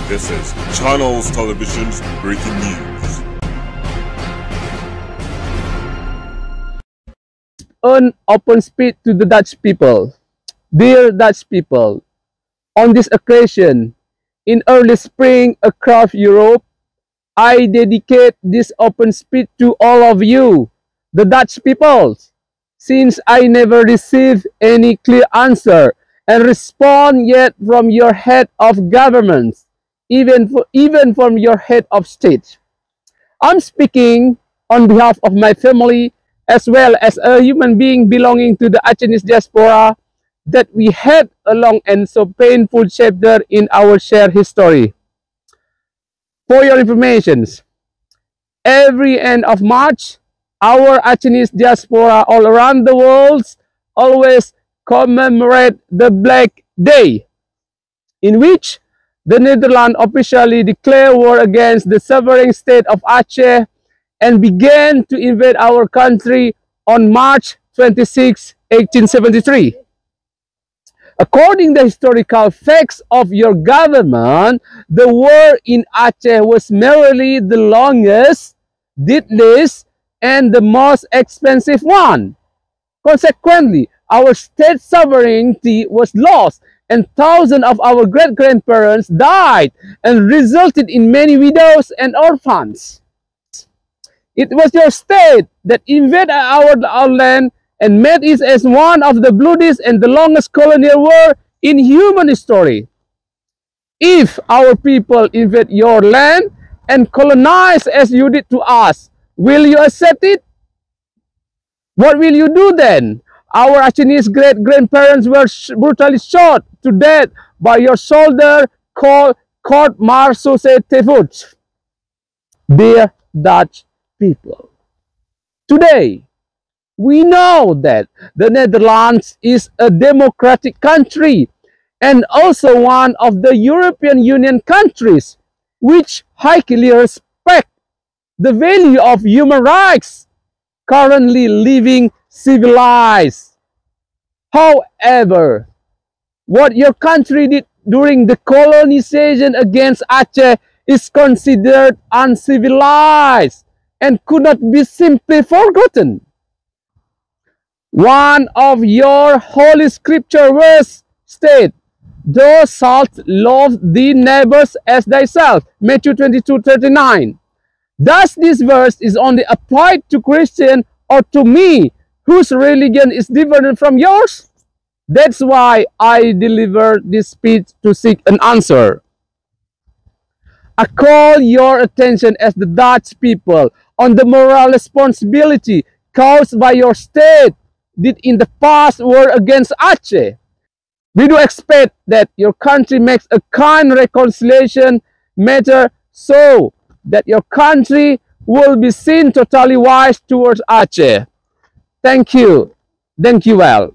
This is Channels Television's breaking news. An open speech to the Dutch people. Dear Dutch people, on this occasion, in early spring across Europe, I dedicate this open speech to all of you, the Dutch people, since I never received any clear answer and respond yet from your head of government, even from your head of state. I'm speaking on behalf of my family as well as a human being belonging to the Achenese diaspora that we had a long and so painful chapter in our shared history. For your information, every end of March, our Achenese diaspora all around the world always commemorate the Black Day, in which the Netherlands officially declared war against the sovereign state of Aceh and began to invade our country on March 26, 1873. According to the historical facts of your government, the war in Aceh was merely the longest, deadliest, and the most expensive one. Consequently, our state sovereignty was lost and thousands of our great-grandparents died and resulted in many widows and orphans. It was your state that invaded our land and made it as one of the bloodiest and the longest colonial war in human history. If our people invade your land and colonize as you did to us, will you accept it? What will you do then? Our Achenese great-grandparents were brutally shot to death by your soldier called Court Marceau Tevoet. Dear Dutch people, today we know that the Netherlands is a democratic country and also one of the European Union countries which highly respect the value of human rights, currently living civilized. However, what your country did during the colonization against Aceh is considered uncivilized and could not be simply forgotten. One of your holy scripture verses states, "Thou shalt love thy neighbors as thyself," Matthew 22:39. Thus, this verse is only applied to Christian or to me, whose religion is different from yours? That's why I delivered this speech to seek an answer. I call your attention as the Dutch people on the moral responsibility caused by your state did in the past war against Aceh. We do expect that your country makes a kind reconciliation matter so that your country will be seen totally wise towards Aceh. Thank you. Thank you well.